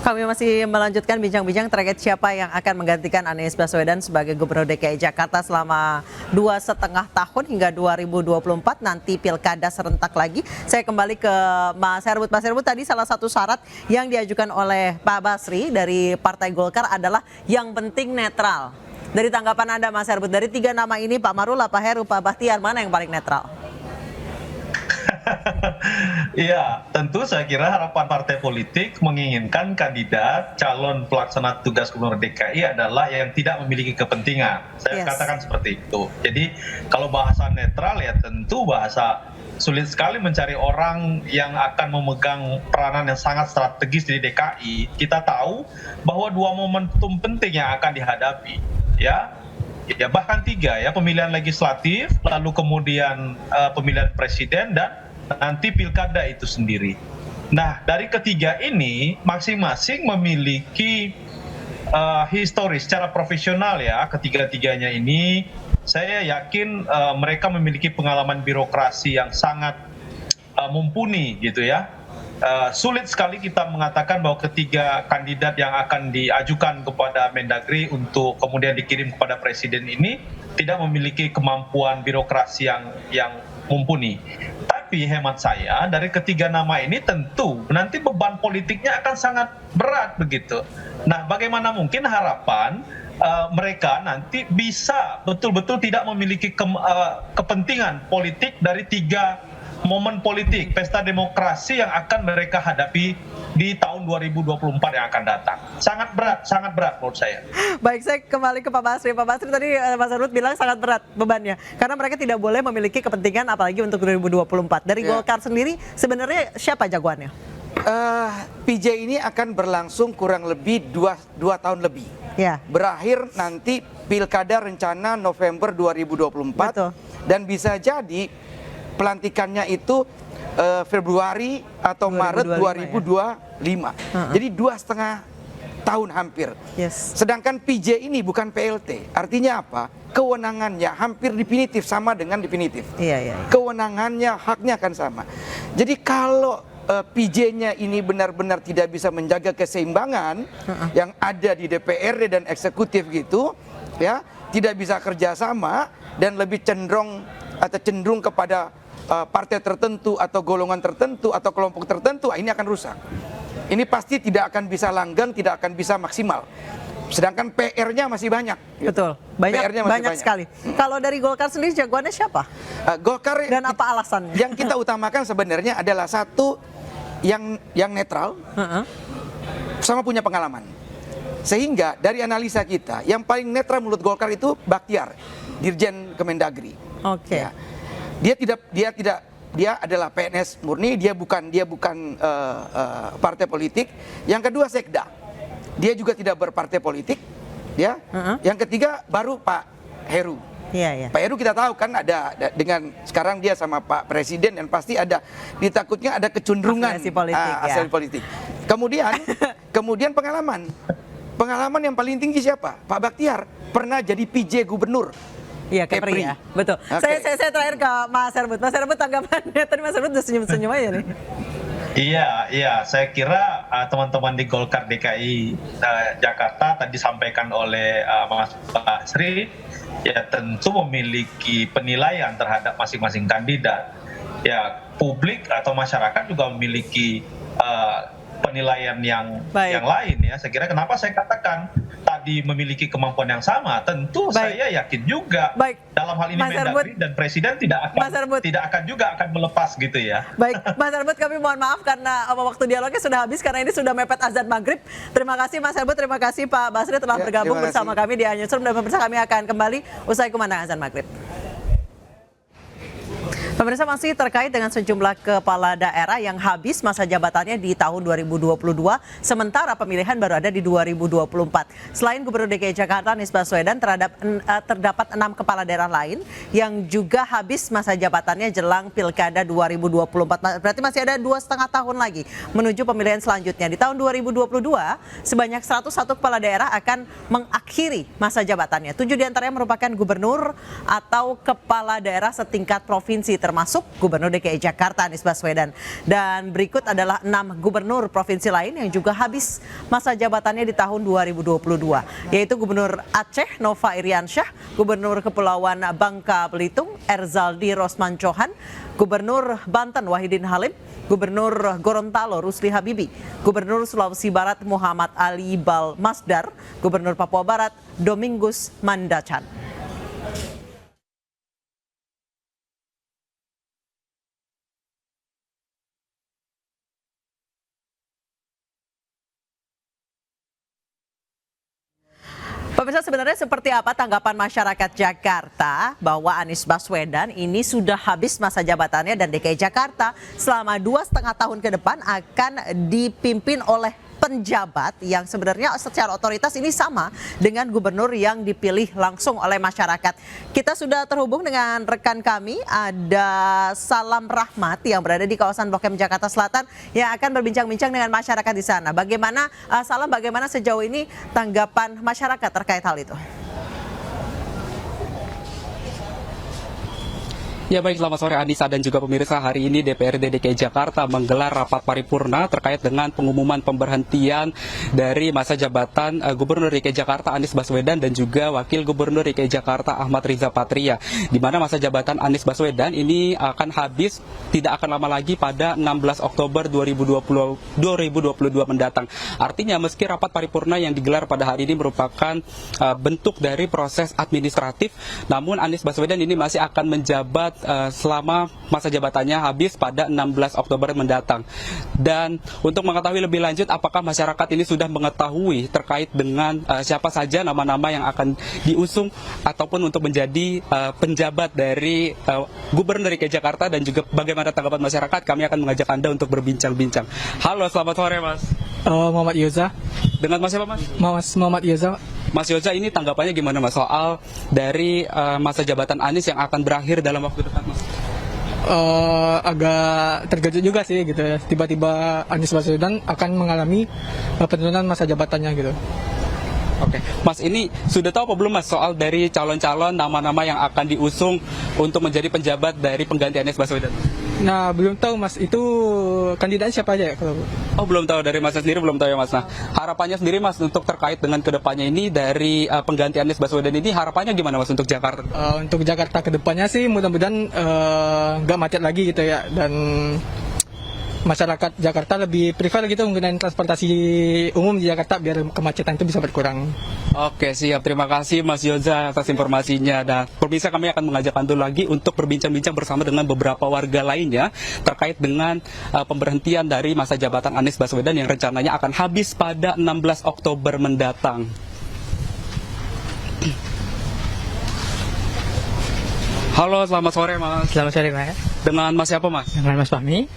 Kami masih melanjutkan bincang-bincang terkait siapa yang akan menggantikan Anies Baswedan sebagai Gubernur DKI Jakarta selama 2,5 tahun hingga 2024 nanti pilkada serentak lagi. Saya kembali ke Mas Herbut. Mas Herbut, tadi salah satu syarat yang diajukan oleh Pak Basri dari Partai Golkar adalah yang penting netral. Dari tanggapan Anda, Mas Herbut, dari 3 nama ini, Pak Marula, Pak Heru, Pak Bahtiar, mana yang paling netral? Iya, tentu saya kira harapan partai politik menginginkan kandidat calon pelaksana tugas Gubernur DKI adalah yang tidak memiliki kepentingan. Saya katakan seperti itu. Jadi kalau bahasa netral ya tentu bahasa sulit sekali mencari orang yang akan memegang peranan yang sangat strategis di DKI. Kita tahu bahwa 2 momentum penting yang akan dihadapi, ya bahkan 3 ya, pemilihan legislatif, lalu kemudian pemilihan presiden dan nanti pilkada itu sendiri. Nah, dari ketiga ini masing-masing memiliki historis secara profesional ya, ketiga-tiganya ini saya yakin mereka memiliki pengalaman birokrasi yang sangat mumpuni gitu ya. Sulit sekali kita mengatakan bahwa ketiga kandidat yang akan diajukan kepada Mendagri untuk kemudian dikirim kepada presiden ini tidak memiliki kemampuan birokrasi yang mumpuni. Tapi hemat saya dari ketiga nama ini tentu nanti beban politiknya akan sangat berat begitu. Nah, bagaimana mungkin harapan mereka nanti bisa betul-betul tidak memiliki kepentingan politik dari 3 momen politik pesta demokrasi yang akan mereka hadapi di tahun 2024 yang akan datang. Sangat berat menurut saya. Baik, saya kembali ke Pak Basri. Pak Basri, tadi Mas Arut bilang sangat berat bebannya karena mereka tidak boleh memiliki kepentingan apalagi untuk 2024. Dari Golkar sendiri sebenarnya siapa jagoannya? PJ ini akan berlangsung kurang lebih 2 tahun lebih. Ya. Berakhir nanti pilkada rencana November 2024. Betul. Dan bisa jadi pelantikannya itu Februari atau Maret 2025. Jadi 2,5 tahun hampir. Yes. Sedangkan PJ ini bukan PLT. Artinya apa? Kewenangannya hampir definitif, sama dengan definitif. Iya. Kewenangannya, haknya akan sama. Jadi kalau PJ-nya ini benar-benar tidak bisa menjaga keseimbangan yang ada di DPRD dan eksekutif gitu, ya, tidak bisa kerjasama dan lebih cenderung kepada partai tertentu atau golongan tertentu atau kelompok tertentu, ini akan rusak. Ini pasti tidak akan bisa langgeng, tidak akan bisa maksimal. Sedangkan PR-nya masih banyak. Betul, banyak sekali. Kalau dari Golkar sendiri jagoannya siapa? Golkar dan apa alasannya? Yang kita utamakan sebenarnya adalah satu yang netral, sama punya pengalaman. Sehingga dari analisa kita, yang paling netral menurut Golkar itu Bahtiar, Dirjen Kemendagri. Oke. Ya. Dia adalah PNS murni, dia bukan partai politik. Yang kedua Sekda, dia juga tidak berpartai politik, ya. Yang ketiga baru Pak Heru. Iya. Pak Heru kita tahu kan ada dengan sekarang dia sama Pak Presiden dan pasti ada ditakutnya ada kecenderungan asal politik. Kemudian pengalaman yang paling tinggi siapa? Pak Bahtiar pernah jadi PJ Gubernur. Iya, Kepri ya, betul. Okay. Saya terakhir ke Mas Herbut. Mas Herbut, tanggapannya tadi Mas Herbut udah senyum-senyum aja nih. Iya, saya kira teman-teman di Golkar DKI Jakarta tadi disampaikan oleh Mas Basri, ya tentu memiliki penilaian terhadap masing-masing kandidat. Ya, publik atau masyarakat juga memiliki penilaian yang lain ya. Saya kira kenapa saya katakan tadi memiliki kemampuan yang sama, tentu saya yakin juga dalam hal ini Mendagri dan Presiden tidak akan juga melepas gitu ya. Baik, Mas Herbut, kami mohon maaf karena waktu dialognya sudah habis karena ini sudah mepet azan maghrib. Terima kasih Mas Herbut, terima kasih Pak Basri telah bergabung bersama kami di Newsroom, dan pemirsa kami akan kembali usai kumandang azan maghrib. Pemirsa, masih terkait dengan sejumlah kepala daerah yang habis masa jabatannya di tahun 2022, sementara pemilihan baru ada di 2024. Selain Gubernur DKI Jakarta Anies Baswedan, terdapat 6 kepala daerah lain yang juga habis masa jabatannya jelang Pilkada 2024. Berarti masih ada 2,5 tahun lagi menuju pemilihan selanjutnya. Di tahun 2022, sebanyak 101 kepala daerah akan mengakhiri masa jabatannya. 7 diantaranya merupakan gubernur atau kepala daerah setingkat provinsi termasuk Gubernur DKI Jakarta Anies Baswedan. Dan berikut adalah 6 gubernur provinsi lain yang juga habis masa jabatannya di tahun 2022, yaitu Gubernur Aceh Nova Iriansyah, Gubernur Kepulauan Bangka Belitung Erzaldi Rosman Cohan, Gubernur Banten Wahidin Halim, Gubernur Gorontalo Rusli Habibi, Gubernur Sulawesi Barat Muhammad Ali Bal Masdar, Gubernur Papua Barat Domingus Mandacan. Pemirsa, sebenarnya seperti apa tanggapan masyarakat Jakarta bahwa Anies Baswedan ini sudah habis masa jabatannya dan DKI Jakarta selama 2,5 tahun ke depan akan dipimpin oleh penjabat yang sebenarnya secara otoritas ini sama dengan gubernur yang dipilih langsung oleh masyarakat. Kita sudah terhubung dengan rekan kami, ada Salam Rahmat yang berada di kawasan Blok M Jakarta Selatan yang akan berbincang-bincang dengan masyarakat di sana. Bagaimana Salam, bagaimana sejauh ini tanggapan masyarakat terkait hal itu? Ya baik, selamat sore Anissa dan juga pemirsa. Hari ini DPRD DKI Jakarta menggelar rapat paripurna terkait dengan pengumuman pemberhentian dari masa jabatan Gubernur DKI Jakarta Anies Baswedan dan juga Wakil Gubernur DKI Jakarta Ahmad Riza Patria. Di mana masa jabatan Anies Baswedan ini akan habis tidak akan lama lagi pada 16 Oktober 2022 mendatang. Artinya meski rapat paripurna yang digelar pada hari ini merupakan bentuk dari proses administratif, namun Anies Baswedan ini masih akan menjabat selama masa jabatannya habis pada 16 Oktober mendatang. Dan untuk mengetahui lebih lanjut apakah masyarakat ini sudah mengetahui terkait dengan siapa saja nama-nama yang akan diusung ataupun untuk menjadi penjabat dari Gubernur DKI Jakarta dan juga bagaimana tanggapan masyarakat, kami akan mengajak Anda untuk berbincang-bincang. Halo, selamat sore Mas. Muhammad Yoza. Dengan Mas siapa Mas? Muhammad Yoza. Mas Yoza, ini tanggapannya gimana Mas soal dari masa jabatan Anies yang akan berakhir dalam waktu dekat Mas? Agak terkejut juga sih gitu ya. Tiba-tiba Anies Baswedan akan mengalami penurunan masa jabatannya gitu. Oke, Mas ini sudah tahu apa belum Mas soal dari calon-calon nama-nama yang akan diusung untuk menjadi penjabat dari pengganti Anies Baswedan? Nah, belum tahu Mas, itu kandidatnya siapa aja ya? Oh, belum tahu, dari Mas sendiri belum tahu ya Mas. Nah, harapannya sendiri Mas untuk terkait dengan kedepannya ini dari pengganti Anies Baswedan ini, harapannya gimana Mas untuk Jakarta? Untuk Jakarta kedepannya sih mudah-mudahan nggak macet lagi gitu ya, dan masyarakat Jakarta lebih prefer gitu menggunakan transportasi umum di Jakarta biar kemacetan itu bisa berkurang. Oke, siap. Terima kasih Mas Yoza atas informasinya. Dan pemirsa, kami akan mengajak Anda lagi untuk berbincang-bincang bersama dengan beberapa warga lainnya terkait dengan pemberhentian dari masa jabatan Anies Baswedan yang rencananya akan habis pada 16 Oktober mendatang. Halo, selamat sore Mas. Selamat sore Mas. Dengan Mas siapa Mas? Dengan Mas Fahmi.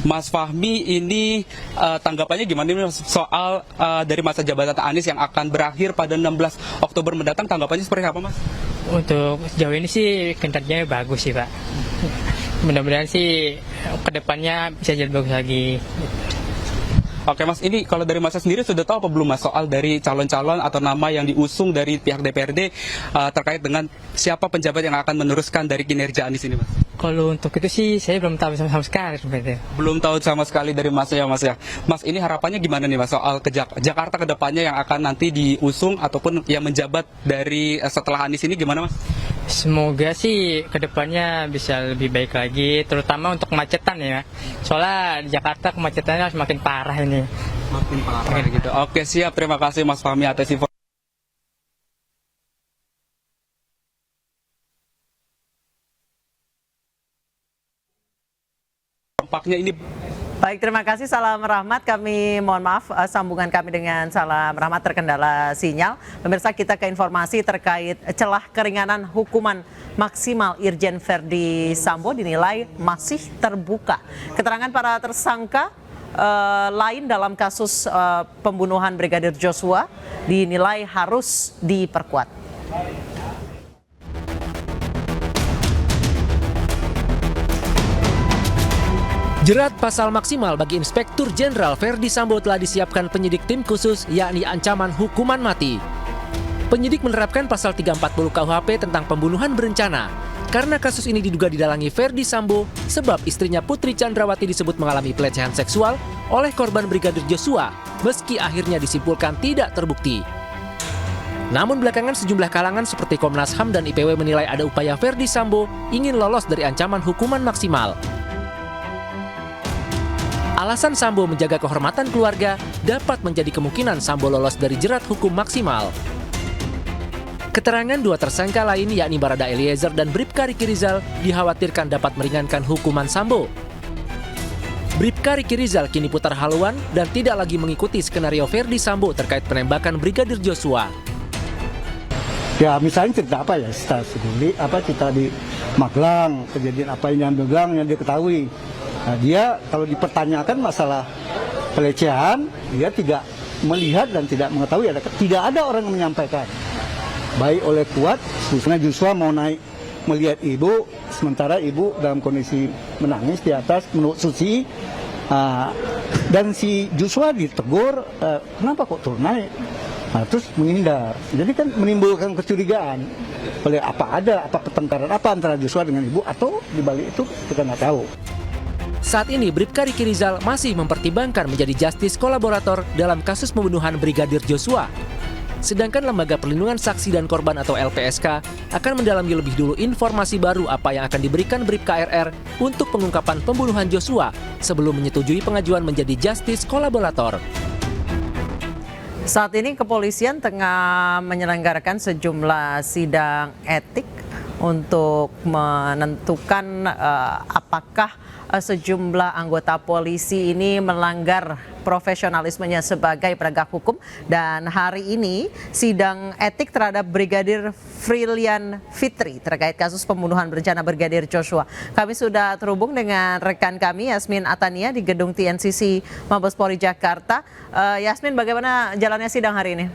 Mas Fahmi, ini tanggapannya gimana nih soal dari masa jabatan Anies yang akan berakhir pada 16 Oktober mendatang, tanggapannya seperti apa Mas? Untuk sejauh ini sih kinerjanya bagus sih Pak. Mudah-mudahan sih kedepannya bisa jadi bagus lagi. Oke Mas, ini kalau dari Mas sendiri sudah tahu apa belum Mas soal dari calon-calon atau nama yang diusung dari pihak DPRD terkait dengan siapa penjabat yang akan meneruskan dari kinerja Anies ini Mas? Kalau untuk itu sih saya belum tahu sama sekali sebenarnya. Belum tahu sama sekali dari Mas ya Mas ya. Mas, ini harapannya gimana nih Mas soal Jakarta kedepannya yang akan nanti diusung ataupun yang menjabat dari setelah Anies ini gimana Mas? Semoga sih kedepannya bisa lebih baik lagi, terutama untuk kemacetan ya. Soalnya di Jakarta kemacetannya semakin parah ini. Makin parah gitu. Oke, siap. Terima kasih Mas Fahmi atas informasi. Tampaknya ini. Baik, terima kasih Salam Rahmat. Kami mohon maaf sambungan kami dengan Salam Rahmat terkendala sinyal. Pemirsa, kita ke informasi terkait celah keringanan hukuman maksimal Irjen Verdi Sambo dinilai masih terbuka. Keterangan para tersangka lain dalam kasus pembunuhan Brigadir Joshua dinilai harus diperkuat. Jerat pasal maksimal bagi Inspektur Jenderal Verdi Sambo telah disiapkan penyidik tim khusus, yakni ancaman hukuman mati. Penyidik menerapkan pasal 340 KUHP tentang pembunuhan berencana. Karena kasus ini diduga didalangi Verdi Sambo, sebab istrinya Putri Chandrawati disebut mengalami pelecehan seksual oleh korban Brigadir Joshua, meski akhirnya disimpulkan tidak terbukti. Namun belakangan sejumlah kalangan seperti Komnas HAM dan IPW menilai ada upaya Verdi Sambo ingin lolos dari ancaman hukuman maksimal. Alasan Sambo menjaga kehormatan keluarga dapat menjadi kemungkinan Sambo lolos dari jerat hukum maksimal. Keterangan dua tersangka lain yakni Barada Eliezer dan Bribka Riki Rizal dikhawatirkan dapat meringankan hukuman Sambo. Bribka Riki Rizal kini putar haluan dan tidak lagi mengikuti skenario Verdi Sambo terkait penembakan Brigadir Joshua. Ya misalnya cerita apa ya, cerita di Magelang, kejadian apa yang Magelang yang dia ketahui. Nah, dia kalau dipertanyakan masalah pelecehan, dia tidak melihat dan tidak mengetahui, tidak ada orang yang menyampaikan. Baik oleh Kuat, khususnya Joshua mau naik melihat ibu, sementara ibu dalam kondisi menangis di atas menurut Susi, dan si Joshua ditegur, kenapa kok turun naik? Nah, terus menghindar. Jadi kan menimbulkan kecurigaan. Oleh apa pertengkaran apa antara Joshua dengan ibu atau dibalik itu kita nggak tahu. Saat ini Bribka Riki Rizal masih mempertimbangkan menjadi justice kolaborator dalam kasus pembunuhan Brigadir Joshua. Sedangkan Lembaga Perlindungan Saksi dan Korban atau LPSK akan mendalami lebih dulu informasi baru apa yang akan diberikan Bribka RR untuk pengungkapan pembunuhan Joshua sebelum menyetujui pengajuan menjadi justice kolaborator. Saat ini kepolisian tengah menyelenggarakan sejumlah sidang etik untuk menentukan apakah sejumlah anggota polisi ini melanggar profesionalismenya sebagai penegak hukum, dan hari ini sidang etik terhadap Brigadir Frilian Fitri terkait kasus pembunuhan berencana Brigadir Joshua. Kami sudah terhubung dengan rekan kami Yasmin Atania di gedung TNCC Mabes Polri Jakarta. Yasmin, bagaimana jalannya sidang hari ini?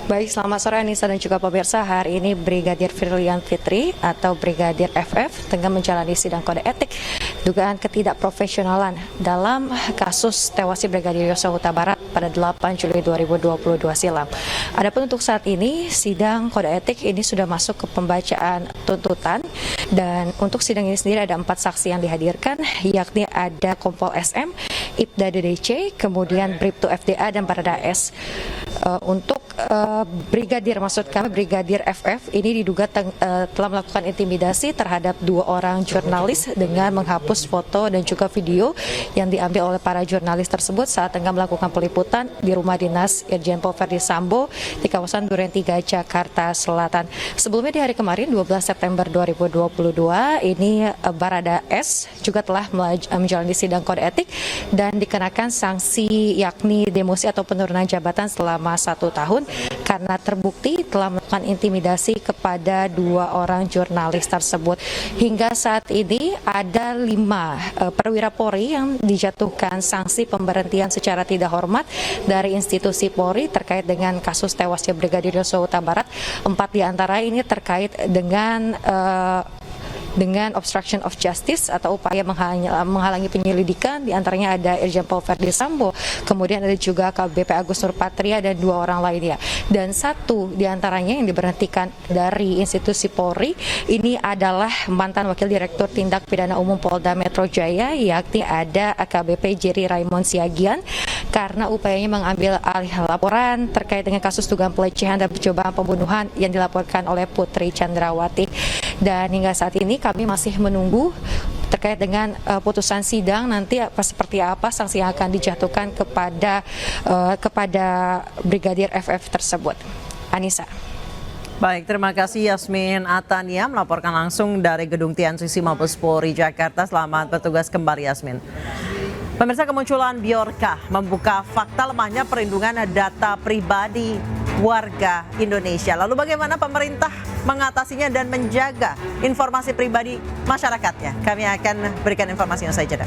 Baik, selamat sore Anissa dan juga pemirsa. Hari ini Brigadir Frilian Fitri atau Brigadir FF tengah menjalani sidang kode etik dugaan ketidakprofesionalan dalam kasus tewasnya Brigadir Joshua Huta Barat pada 8 Juli 2022 silam. Adapun untuk saat ini sidang kode etik ini sudah masuk ke pembacaan tuntutan, dan untuk sidang ini sendiri ada 4 saksi yang dihadirkan, yakni ada Kompol SM, Ibda DDC, kemudian Bribtu FDA dan Barada S. Untuk Brigadir FF ini diduga telah melakukan intimidasi terhadap 2 orang jurnalis dengan menghapus foto dan juga video yang diambil oleh para jurnalis tersebut saat tengah melakukan peliputan di rumah dinas Irjen Pol Verdi Sambo di kawasan Duren 3 Jakarta Selatan. Sebelumnya di hari kemarin 12 September 2022 ini Barada S juga telah menjalani sidang kode etik dan dikenakan sanksi yakni demosi atau penurunan jabatan selama 1 tahun karena terbukti telah melakukan intimidasi kepada 2 orang jurnalis tersebut. Hingga saat ini ada 5 perwira Polri yang dijatuhkan sanksi pemberhentian secara tidak hormat dari institusi Polri terkait dengan kasus tewasnya Brigadir Joshua Huta Barat. 4 diantara ini terkait dengan obstruction of justice atau upaya menghalangi penyelidikan. Di antaranya ada Irjen Pol Verdi Sambo, kemudian ada juga KBP Agus Nurpatria dan 2 orang lainnya. Dan 1 diantaranya yang diberhentikan dari institusi Polri ini adalah mantan Wakil Direktur Tindak Pidana Umum Polda Metro Jaya, yakni ada AKBP Jerry Raymond Siagian, karena upayanya mengambil alih laporan terkait dengan kasus dugaan pelecehan dan percobaan pembunuhan yang dilaporkan oleh Putri Chandrawati. Dan hingga saat ini kami masih menunggu terkait dengan putusan sidang nanti seperti apa sanksi yang akan dijatuhkan kepada Brigadir FF tersebut. Anissa. Baik, terima kasih Yasmin Atania melaporkan langsung dari gedung TNCC Mabes Polri Jakarta. Selamat bertugas kembali Yasmin. Pemirsa, kemunculan Bjorka membuka fakta lemahnya perlindungan data pribadi warga Indonesia. Lalu bagaimana pemerintah mengatasinya dan menjaga informasi pribadi masyarakatnya? Kami akan berikan informasi yang saya jeda.